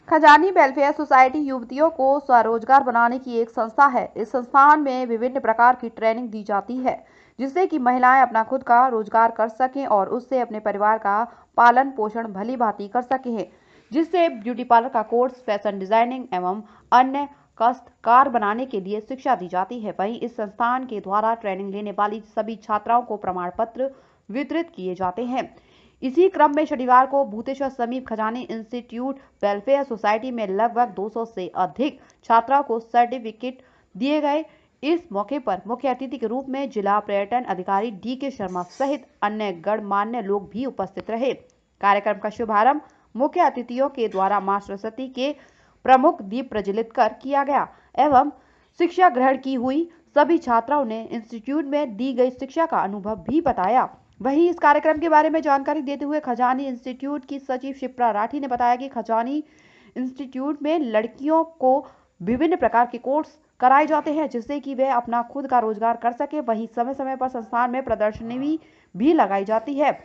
खजानी welfare society युवतियों को स्वरोजगार बनाने की एक संस्था है। इस संस्थान में विभिन्न प्रकार की ट्रेनिंग दी जाती है, जिससे कि महिलाएं अपना खुद का रोजगार कर सकें और उससे अपने परिवार का पालन पोषण भली भांति कर सकें, जिससे ब्यूटी पार्लर का कोर्स, फैशन डिजाइनिंग एवं अन्य काश्तकार बनाने के लिए शिक्षा दी जाती है। वहीं इस संस्थान के द्वारा ट्रेनिंग लेने वाली सभी छात्राओं को प्रमाण पत्र वितरित किए जाते हैं। इसी क्रम में शनिवार को भूतेश्वर समीप खजानी इंस्टीट्यूट वेलफेयर सोसाइटी में लगभग 200 से अधिक छात्राओं को सर्टिफिकेट दिए गए। इस मौके पर मुख्य अतिथि के रूप में जिला पर्यटन अधिकारी DK शर्मा सहित अन्य गणमान्य लोग भी उपस्थित रहे। कार्यक्रम का शुभारंभ मुख्य अतिथियों के द्वारा मां सरस्वती के प्रमुख दीप प्रज्वलित कर किया गया एवं शिक्षा ग्रहण की हुई। सभी छात्राओं ने इंस्टीट्यूट में दी गई शिक्षा का अनुभव भी बताया। वहीं इस कार्यक्रम के बारे में जानकारी देते हुए खजानी इंस्टीट्यूट की सचिव शिप्रा राठी ने बताया कि खजानी इंस्टीट्यूट में लड़कियों को विभिन्न प्रकार के कोर्स कराए जाते हैं, जिससे कि वे अपना खुद का रोजगार कर सके। वहीं समय समय पर संस्थान में प्रदर्शनी भी लगाई जाती है,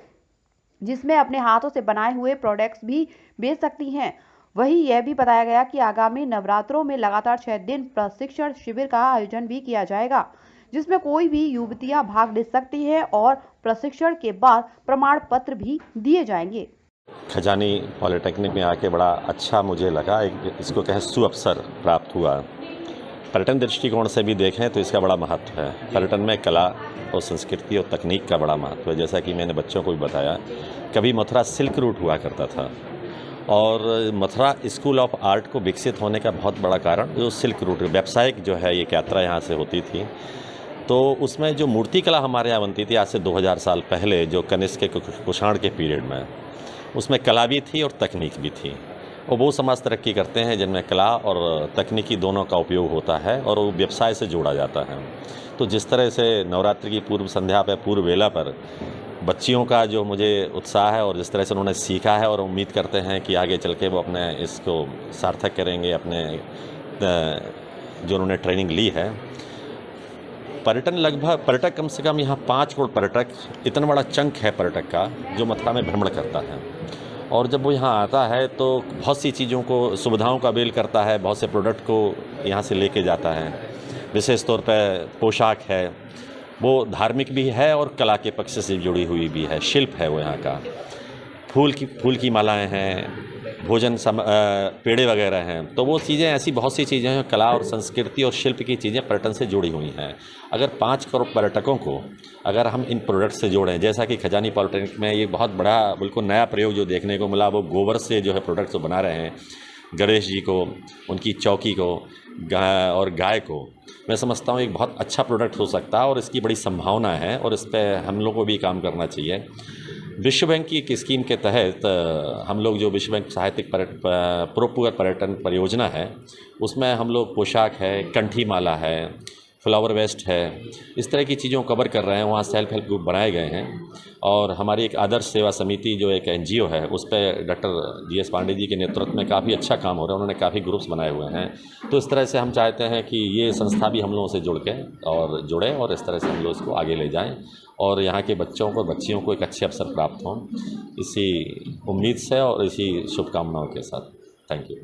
जिसमें अपने हाथों से बनाए हुए प्रोडक्ट्स भी बेच सकती हैं। वहीं यह भी बताया गया कि आगामी नवरात्रों में लगातार 6 दिन प्रशिक्षण शिविर का आयोजन भी किया जाएगा, जिसमें कोई भी युवतियां भाग ले सकती है और प्रशिक्षण के बाद प्रमाण पत्र भी दिए जाएंगे। खजानी पॉलिटेक्निक में आके बड़ा अच्छा मुझे लगा, एक इसको कहे सुअवसर प्राप्त हुआ। पर्यटन दृष्टिकोण से भी देखें तो इसका बड़ा महत्व है। पर्यटन में कला और संस्कृति और तकनीक का बड़ा महत्व है। जैसा कि मैंने बच्चों को भी बताया, कभी मथुरा सिल्क रूट हुआ करता था और मथुरा स्कूल ऑफ आर्ट को विकसित होने का बहुत बड़ा कारण जो सिल्क रूट व्यावसायिक जो है एक यात्रा यहाँ से होती थी। तो उसमें जो मूर्ति कला हमारे यहाँ बनती थी आज से 2000 साल पहले, जो कनिष्क के कुषाण के पीरियड में, उसमें कला भी थी और तकनीक भी थी। और वो समाज तरक्की करते हैं जिनमें कला और तकनीकी दोनों का उपयोग होता है और वो व्यवसाय से जोड़ा जाता है। तो जिस तरह से नवरात्रि की पूर्व संध्या पर, पूर्व वेला पर बच्चियों का जो मुझे उत्साह है और जिस तरह से उन्होंने सीखा है और उम्मीद करते हैं कि आगे चल के वो अपने इसको सार्थक करेंगे, अपने जो उन्होंने ट्रेनिंग ली है। पर्यटक कम से कम यहाँ 5 करोड़ पर्यटक, इतना बड़ा चंक है पर्यटक का जो मथुरा में भ्रमण करता है। और जब वो यहाँ आता है तो बहुत सी चीज़ों को, सुविधाओं का अवेल करता है, बहुत से प्रोडक्ट को यहाँ से लेके जाता है। विशेष तौर पर पोशाक है, वो धार्मिक भी है और कला के पक्ष से जुड़ी हुई भी है। शिल्प है वो यहाँ का, फूल की मालाएँ हैं, भोजन पेड़े वगैरह हैं। तो वो चीज़ें, ऐसी बहुत सी चीज़ें हैं, कला और संस्कृति और शिल्प की चीज़ें पर्यटन से जुड़ी हुई हैं। अगर 5 करोड़ पर्यटकों को अगर हम इन प्रोडक्ट से जोड़ें, जैसा कि खजानी पॉलिटेक्निक में ये बहुत बड़ा बिल्कुल नया प्रयोग जो देखने को मिला, वो गोबर से जो है प्रोडक्ट्स बना रहे हैं। गणेश जी को, उनकी चौकी को और गाय को, मैं समझता हूँ एक बहुत अच्छा प्रोडक्ट हो सकता है और इसकी बड़ी संभावना है और इस पर हम लोग को भी काम करना चाहिए। विश्व बैंक की एक स्कीम के तहत हम लोग जो विश्व बैंक साहित्यिक प्रोपूर पर्यटन परियोजना है, उसमें हम लोग पोशाक है, कंठी माला है, फ्लावर वेस्ट है, इस तरह की चीज़ों को कवर कर रहे हैं। वहाँ सेल्फ हेल्प ग्रुप बनाए गए हैं और हमारी एक आदर्श सेवा समिति जो एक NGO है, उस पर डॉक्टर GS पांडे जी के नेतृत्व में काफ़ी अच्छा काम हो रहा है। उन्होंने काफ़ी ग्रुप्स बनाए हुए हैं। तो इस तरह से हम चाहते हैं कि ये संस्था भी हम लोगों से जुड़े और इस तरह से हम लोग इसको आगे ले जाएँ और यहाँ के बच्चों को, बच्चियों को एक अच्छे अवसर प्राप्त हों, इसी उम्मीद से और इसी शुभकामनाओं के साथ। Thank you.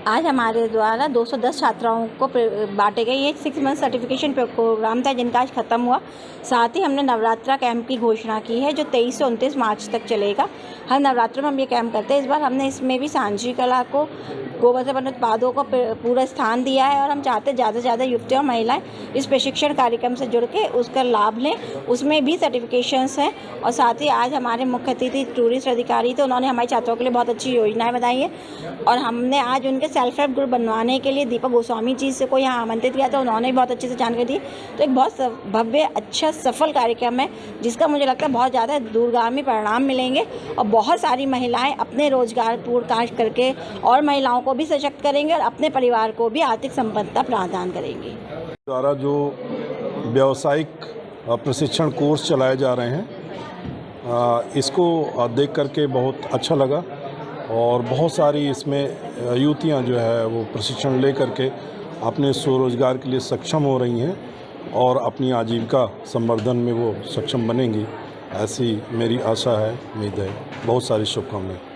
आज हमारे द्वारा 210 छात्राओं को बांटे गए। ये 6 मंथ सर्टिफिकेशन प्रोग्राम था जिनका आज ख़त्म हुआ। साथ ही हमने नवरात्रा कैंप की घोषणा की है जो 23 से 29 मार्च तक चलेगा। हर नवरात्रों में हम ये कैंप करते हैं। इस बार हमने इसमें भी सांची कला को, गोबर से बने उत्पादों को पूरा स्थान दिया है और हम चाहते हैं ज़्यादा से ज़्यादा युवतियाँ और महिलाएं इस प्रशिक्षण कार्यक्रम से जुड़ के उसका लाभ लें। उसमें भी सर्टिफिकेशंस हैं और साथ ही आज हमारे मुख्य अतिथि टूरिस्ट अधिकारी थे, उन्होंने हमारे छात्रों के लिए बहुत अच्छी योजनाएँ बताई हैं और हमने आज उनके सेल्फ हेल्प ग्रुप बनवाने के लिए दीपक गोस्वामी जी से को यहाँ आमंत्रित किया था। उन्होंने भी बहुत अच्छे से जानकारी दी। तो एक बहुत भव्य, अच्छा, सफल कार्यक्रम है जिसका मुझे लगता है बहुत ज़्यादा दूरगामी परिणाम मिलेंगे और बहुत सारी महिलाएं अपने रोजगार पूर्ण कार्य करके और महिलाओं को भी सशक्त करेंगे और अपने परिवार को भी आर्थिक संपन्नता प्रदान करेंगी। द्वारा जो व्यावसायिक प्रशिक्षण कोर्स चलाए जा रहे हैं, इसको देख करके बहुत अच्छा लगा और बहुत सारी इसमें युवतियाँ जो है वो प्रशिक्षण ले करके अपने स्वरोजगार के लिए सक्षम हो रही हैं और अपनी आजीविका संवर्धन में वो सक्षम बनेंगी, ऐसी मेरी आशा है, उम्मीद है। बहुत सारी शुभकामनाएं।